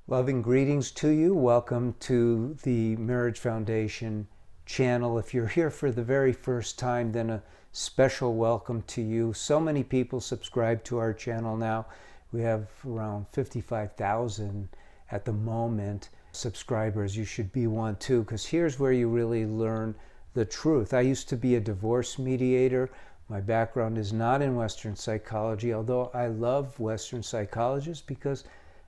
Loving greetings to you. Welcome to the Marriage Foundation channel. If you're here for the very first time, then a special welcome to you. So many people subscribe to our channel now. We have around 55,000 at the moment subscribers. You should be one too, because here's where you really learn the truth. I used to be a divorce mediator. My background is not in Western psychology, although I love Western psychologists because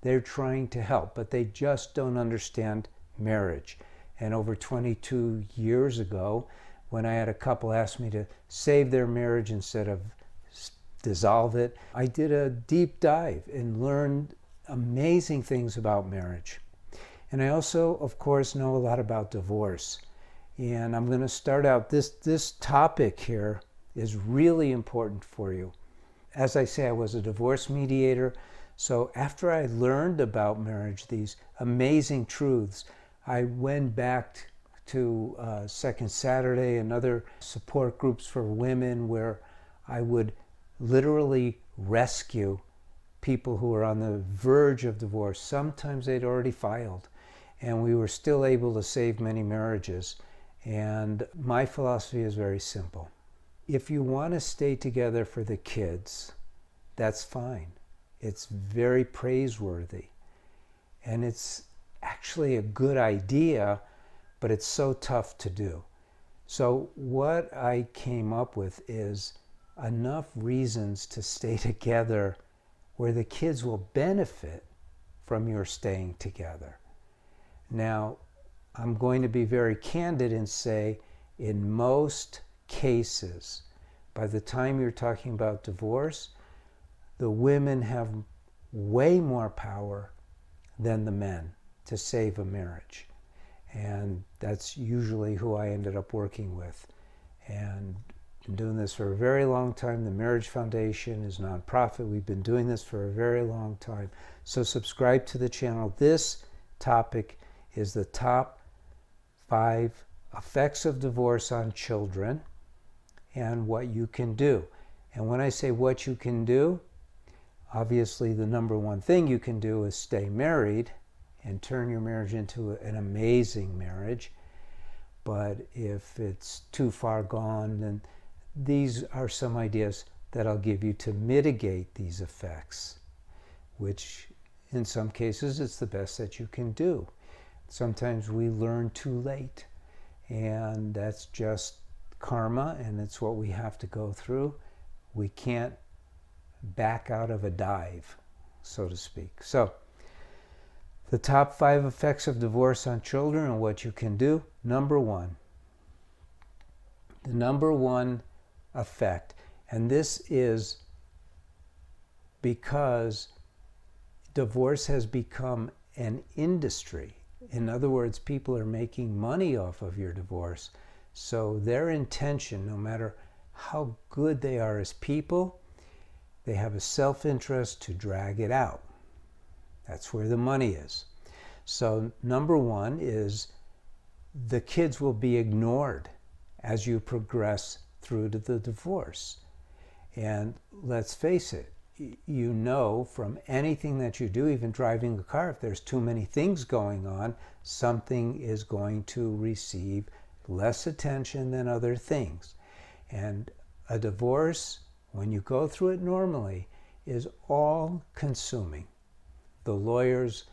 they're trying to help, but they just don't understand marriage. And over 22 years ago, when I had a couple ask me to save their marriage instead of dissolve it, I did a deep dive and learned amazing things about marriage. And I also, of course, know a lot about divorce. And I'm going to start out, this topic here is really important for you. As I say, I was a divorce mediator. So after I learned about marriage, these amazing truths, I went back to Second Saturday and other support groups for women where I would literally rescue people who were on the verge of divorce. Sometimes they'd already filed, and we were still able to save many marriages. And my philosophy is very simple. If you want to stay together for the kids, that's fine. It's very praiseworthy. And it's actually a good idea, but it's so tough to do. So what I came up with is enough reasons to stay together where the kids will benefit from your staying together. Now, I'm going to be very candid and say, in most cases, by the time you're talking about divorce, the women have way more power than the men to save a marriage. And that's usually who I ended up working with. And been doing this for a very long time. The Marriage Foundation is a nonprofit. We've been doing this for a very long time. So subscribe to the channel. This topic is the top 5 effects of divorce on children and what you can do. And when I say what you can do, obviously the number one thing you can do is stay married and turn your marriage into an amazing marriage. But if it's too far gone, then these are some ideas that I'll give you to mitigate these effects, which in some cases it's the best that you can do. Sometimes we learn too late, and that's just karma, and it's what we have to go through. We can't back out of a dive, so to speak. So, the top 5 effects of divorce on children and what you can do. Number 1. The number 1 effect, and this is because divorce has become an industry. In other words, people are making money off of your divorce. So their intention, no matter how good they are as people, they have a self-interest to drag it out. That's where the money is. So number 1 is the kids will be ignored as you progress through to the divorce. And let's face it, you know from anything that you do, even driving a car, if there's too many things going on, something is going to receive less attention than other things. And a divorce, when you go through it normally, is all consuming. The lawyers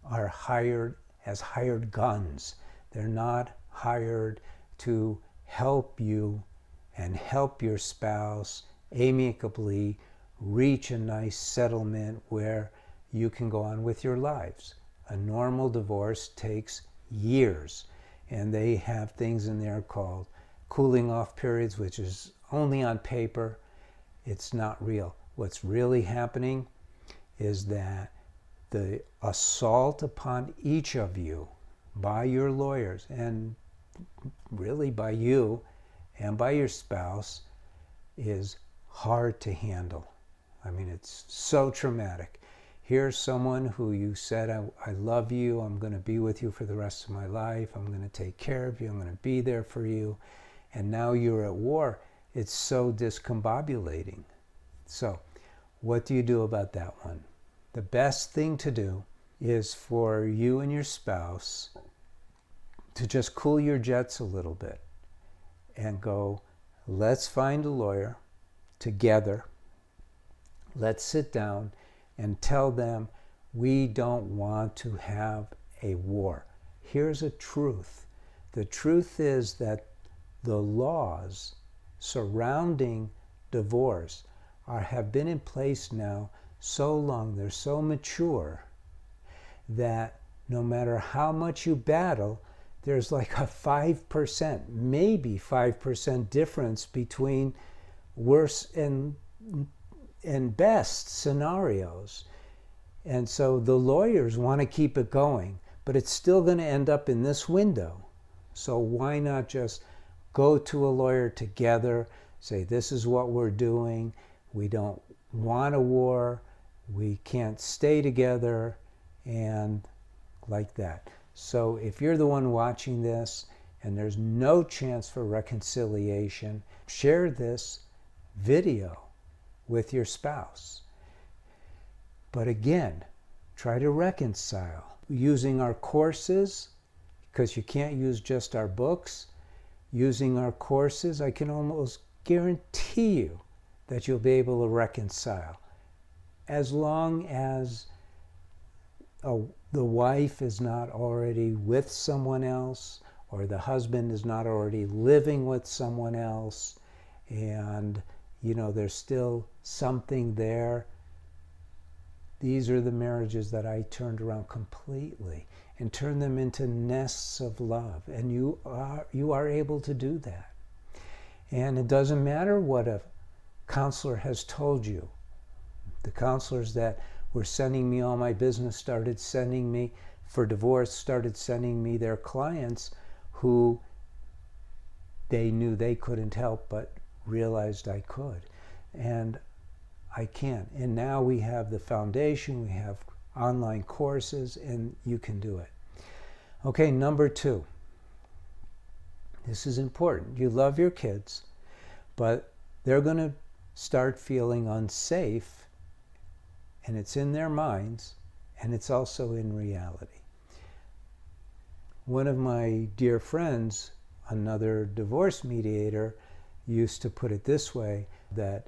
are hired as hired guns. They're not hired to help you and help your spouse amicably reach a nice settlement where you can go on with your lives. A normal divorce takes years, and they have things in there called cooling off periods, which is only on paper. It's not real. What's really happening is that the assault upon each of you by your lawyers, and really by you and by your spouse, is hard to handle. I mean, it's so traumatic. Here's someone who you said, I love you, I'm going to be with you for the rest of my life, I'm going to take care of you, I'm going to be there for you, and now you're at war. It's so discombobulating. So, what do you do about that one? The best thing to do is for you and your spouse to just cool your jets a little bit and go, let's find a lawyer together. Let's sit down and tell them we don't want to have a war. Here's a truth. The truth is that the laws surrounding divorce have been in place now so long, they're so mature, that no matter how much you battle, there's like a 5%, maybe 5% difference between worst and best scenarios. And so the lawyers want to keep it going, but it's still going to end up in this window. So why not just go to a lawyer together, say, this is what we're doing, we don't want a war, we can't stay together, and like that. So if you're the one watching this and there's no chance for reconciliation, share this video with your spouse. But again, try to reconcile using our courses, because you can't use just our books. Using our courses, I can almost guarantee you that you'll be able to reconcile, as long as the wife is not already with someone else, or the husband is not already living with someone else, and there's still something there. These are the marriages that I turned around completely and turned them into nests of love. And you are able to do that. And it doesn't matter what a counselor has told you. The counselors that were sending me all my business started sending me their clients who they knew they couldn't help, but realized I could. And I can. And now we have the foundation, we have online courses, and you can do it. Okay, number 2. This is important. You love your kids, but they're going to start feeling unsafe, and it's in their minds, and it's also in reality. One of my dear friends, another divorce mediator, used to put it this way, that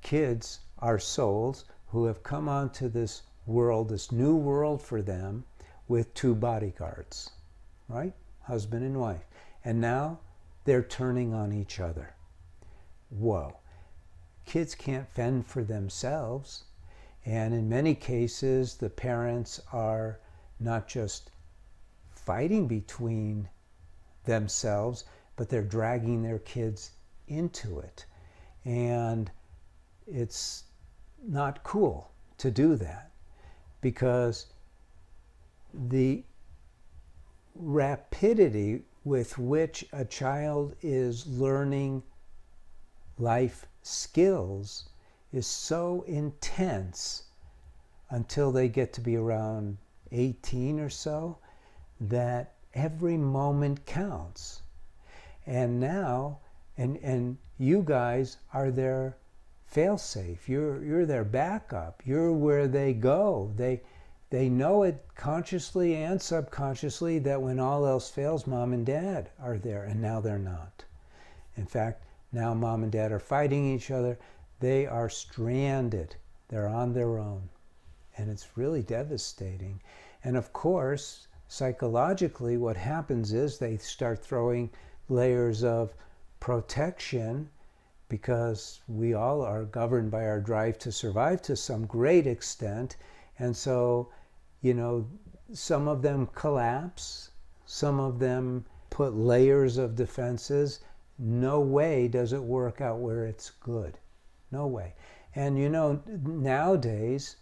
kids are souls who have come onto this world, this new world for them, with 2 bodyguards, right? Husband and wife. And now they're turning on each other. Whoa. Kids can't fend for themselves. And in many cases, the parents are not just fighting between themselves, but they're dragging their kids into it. And it's not cool to do that, because the rapidity with which a child is learning life skills is so intense until they get to be around 18 or so, that every moment counts. And now, and you guys are their fail-safe. You're their backup. You're where they go. They know it consciously and subconsciously that when all else fails, mom and dad are there, and now they're not. In fact, now mom and dad are fighting each other. They are stranded. They're on their own. And it's really devastating. And of course, psychologically, what happens is they start throwing layers of protection, because we all are governed by our drive to survive to some great extent. And so, some of them collapse, some of them put layers of defenses. No way does it work out where it's good. No way. And nowadays,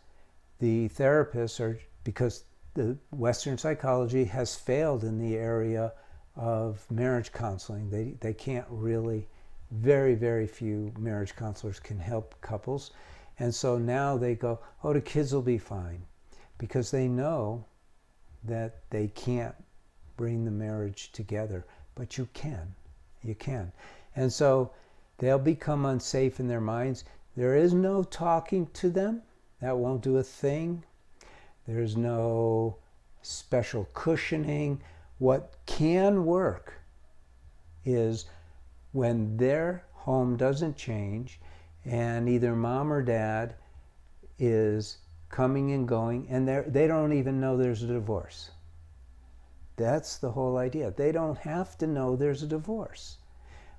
the therapists are, because the Western psychology has failed in the area of marriage counseling. They can't really, very, very few marriage counselors can help couples. And so now they go, the kids will be fine, because they know that they can't bring the marriage together. But you can. And so they'll become unsafe in their minds. There is no talking to them. That won't do a thing. There's no special cushioning. What can work is when their home doesn't change and either mom or dad is coming and going and they don't even know there's a divorce. That's the whole idea. They don't have to know there's a divorce.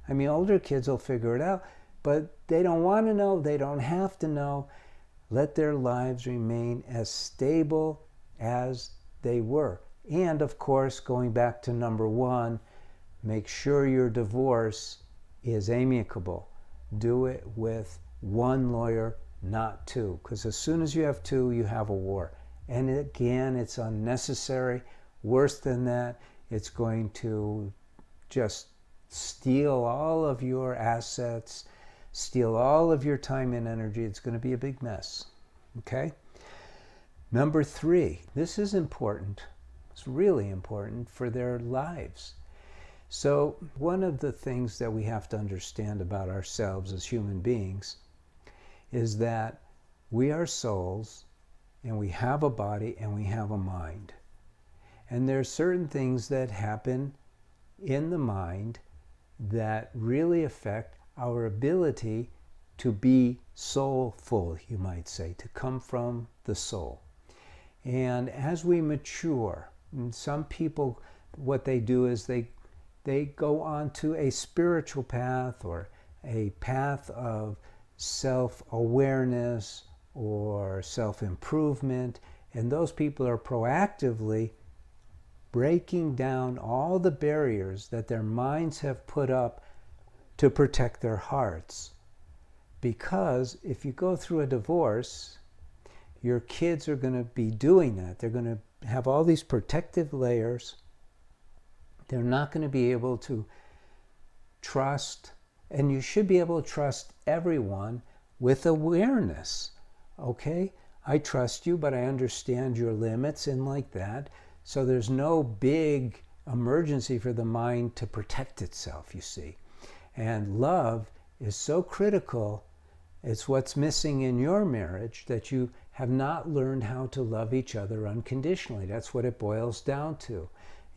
I mean, older kids will figure it out, but they don't want to know. They don't have to know. Let their lives remain as stable as they were. And of course, going back to number one, make sure your divorce is amicable. Do it with one lawyer, not two. Because as soon as you have two, you have a war. And again, it's unnecessary. Worse than that, it's going to just steal all of your assets, steal all of your time and energy. It's going to be a big mess. Okay? Number three, this is important. It's really important for their lives. So one of the things that we have to understand about ourselves as human beings is that we are souls and we have a body and we have a mind. And there are certain things that happen in the mind that really affect our ability to be soulful, you might say, to come from the soul. And as we mature, some people, what they do is they go on to a spiritual path or a path of self-awareness or self-improvement, and those people are proactively breaking down all the barriers that their minds have put up to protect their hearts. Because if you go through a divorce, your kids are going to be doing that. They're going to have all these protective layers. They're not going to be able to trust, and you should be able to trust everyone with awareness. Okay? I trust you, but I understand your limits and like that. So there's no big emergency for the mind to protect itself, you see. And love is so critical. It's what's missing in your marriage, that you have not learned how to love each other unconditionally. That's what it boils down to.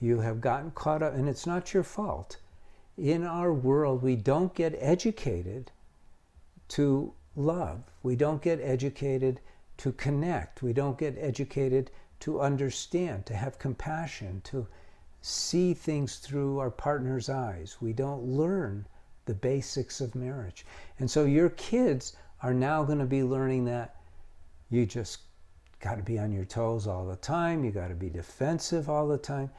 You have gotten caught up, and it's not your fault. In our world, we don't get educated to love. We don't get educated to connect. We don't get educated to understand, to have compassion, to see things through our partner's eyes. We don't learn the basics of marriage. And so your kids are now going to be learning that you just got to be on your toes all the time. You got to be defensive all the time.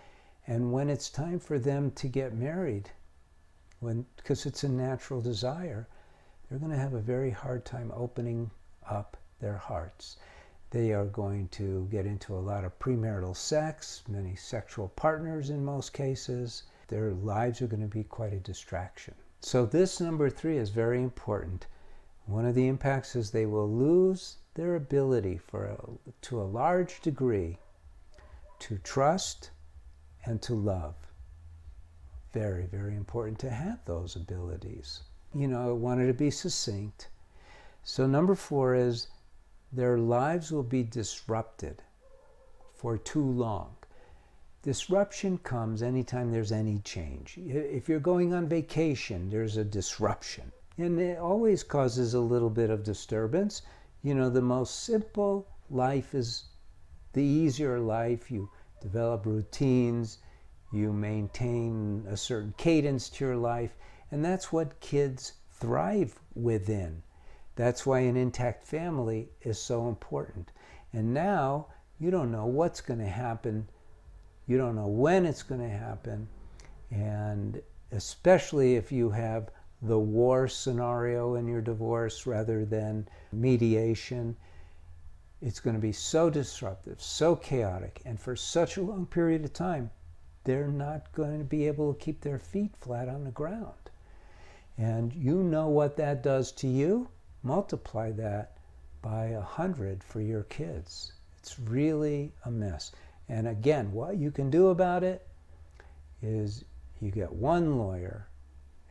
And when it's time for them to get married, because it's a natural desire, they're going to have a very hard time opening up their hearts. They are going to get into a lot of premarital sex, many sexual partners in most cases. Their lives are going to be quite a distraction. So this number three is very important. One of the impacts is they will lose their ability to a large degree to trust and to love. Very, very important to have those abilities. You know, I wanted to be succinct. So number four is their lives will be disrupted for too long. Disruption comes anytime there's any change. If you're going on vacation, there's a disruption. And it always causes a little bit of disturbance. You know, the most simple life is the easier life. You develop routines, you maintain a certain cadence to your life, and that's what kids thrive within. That's why an intact family is so important. And now you don't know what's going to happen. You don't know when it's going to happen. And especially if you have the war scenario in your divorce rather than mediation, it's going to be so disruptive, so chaotic, and for such a long period of time, they're not going to be able to keep their feet flat on the ground. And you know what that does to you. Multiply that by 100 for your kids. It's really a mess. And again, what you can do about it is you get one lawyer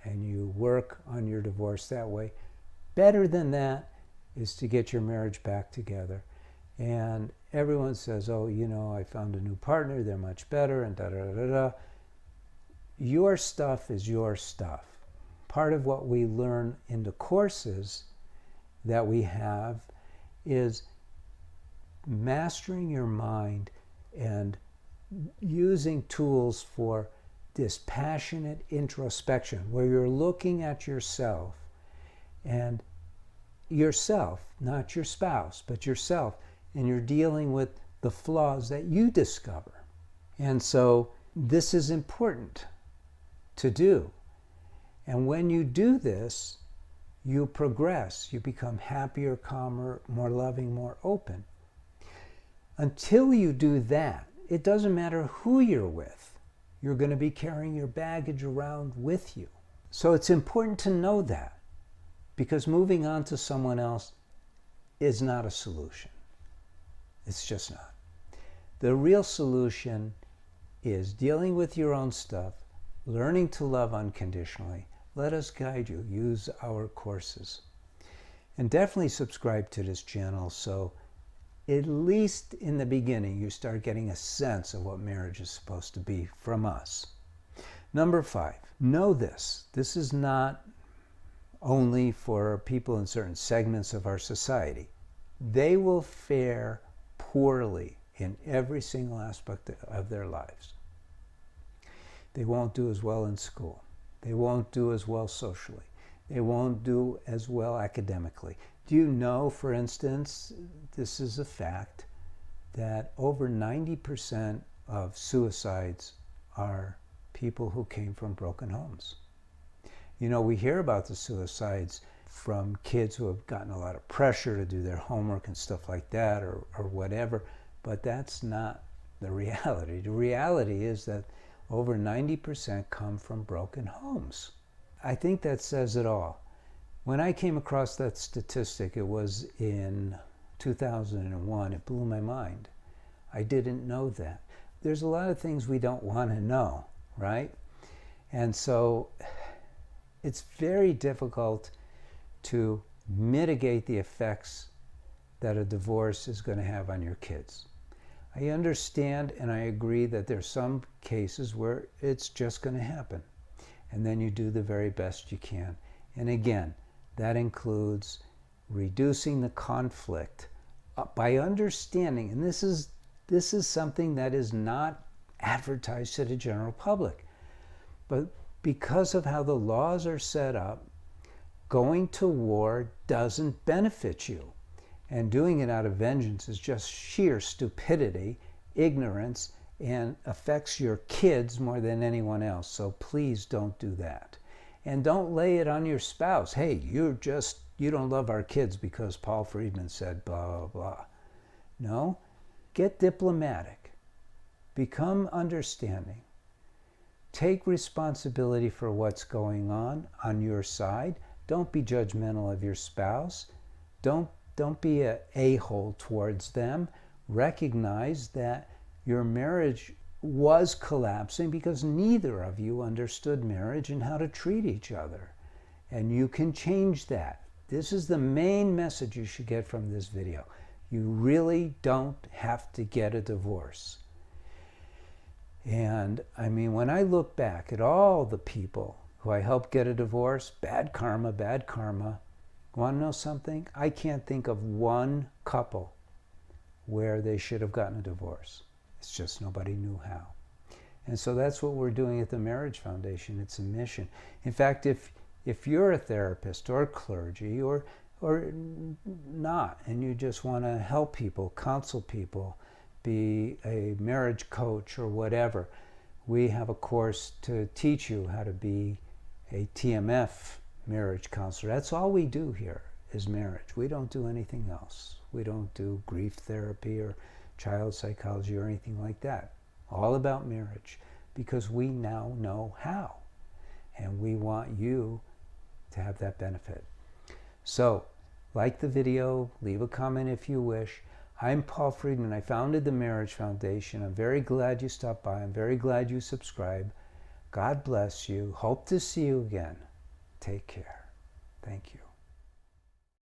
and you work on your divorce that way. Better than that is to get your marriage back together. And everyone says, oh, you know, I found a new partner, they're much better, and da-da-da-da. Your stuff is your stuff. Part of what we learn in the courses that we have is mastering your mind and using tools for this passionate introspection where you're looking at yourself, and yourself, not your spouse, but yourself, and you're dealing with the flaws that you discover. And so this is important to do. And when you do this, you progress, you become happier, calmer, more loving, more open. Until you do that, it doesn't matter who you're with. You're going to be carrying your baggage around with you. So it's important to know that, because moving on to someone else is not a solution. It's just not. The real solution is dealing with your own stuff, learning to love unconditionally. Let us guide you. Use our courses. And definitely subscribe to this channel so at least in the beginning you start getting a sense of what marriage is supposed to be from us. Number 5, know this. This is not only for people in certain segments of our society. They will fare poorly in every single aspect of their lives. They won't do as well in school. They won't do as well socially. They won't do as well academically. Do you know, for instance, this is a fact, that over 90% of suicides are people who came from broken homes? You know, we hear about the suicides from kids who have gotten a lot of pressure to do their homework and stuff like that, or whatever, but that's not the reality. The reality is that over 90% come from broken homes. I think that says it all. When I came across that statistic, it was in 2001, it blew my mind. I didn't know that. There's a lot of things we don't want to know, right? And so it's very difficult to mitigate the effects that a divorce is going to have on your kids. I understand and I agree that there's some cases where it's just going to happen. And then you do the very best you can. And again, that includes reducing the conflict by understanding, and this is something that is not advertised to the general public, but because of how the laws are set up, going to war doesn't benefit you. And doing it out of vengeance is just sheer stupidity, ignorance, and affects your kids more than anyone else. So please don't do that. And don't lay it on your spouse. Hey, you don't love our kids because Paul Friedman said blah, blah, blah. No, get diplomatic. Become understanding. Take responsibility for what's going on your side. Don't be judgmental of your spouse. Don't be an a-hole towards them. Recognize that your marriage was collapsing because neither of you understood marriage and how to treat each other. And you can change that. This is the main message you should get from this video. You really don't have to get a divorce. And I mean, when I look back at all the people who I helped get a divorce, bad karma, bad karma. Want to know something? I can't think of one couple where they should have gotten a divorce. It's just nobody knew how. And so that's what we're doing at the Marriage Foundation. It's a mission. In fact, if you're a therapist or clergy or not, and you just want to help people, counsel people, be a marriage coach or whatever, we have a course to teach you how to be a TMF marriage counselor. That's all we do here is marriage. We don't do anything else. We don't do grief therapy or child psychology or anything like that. All about marriage, because we now know how, and we want you to have that benefit. So, like the video, leave a comment if you wish. I'm Paul Friedman. I founded the Marriage Foundation. I'm very glad you stopped by. I'm very glad you subscribe. God bless you. Hope to see you again. Take care. Thank you.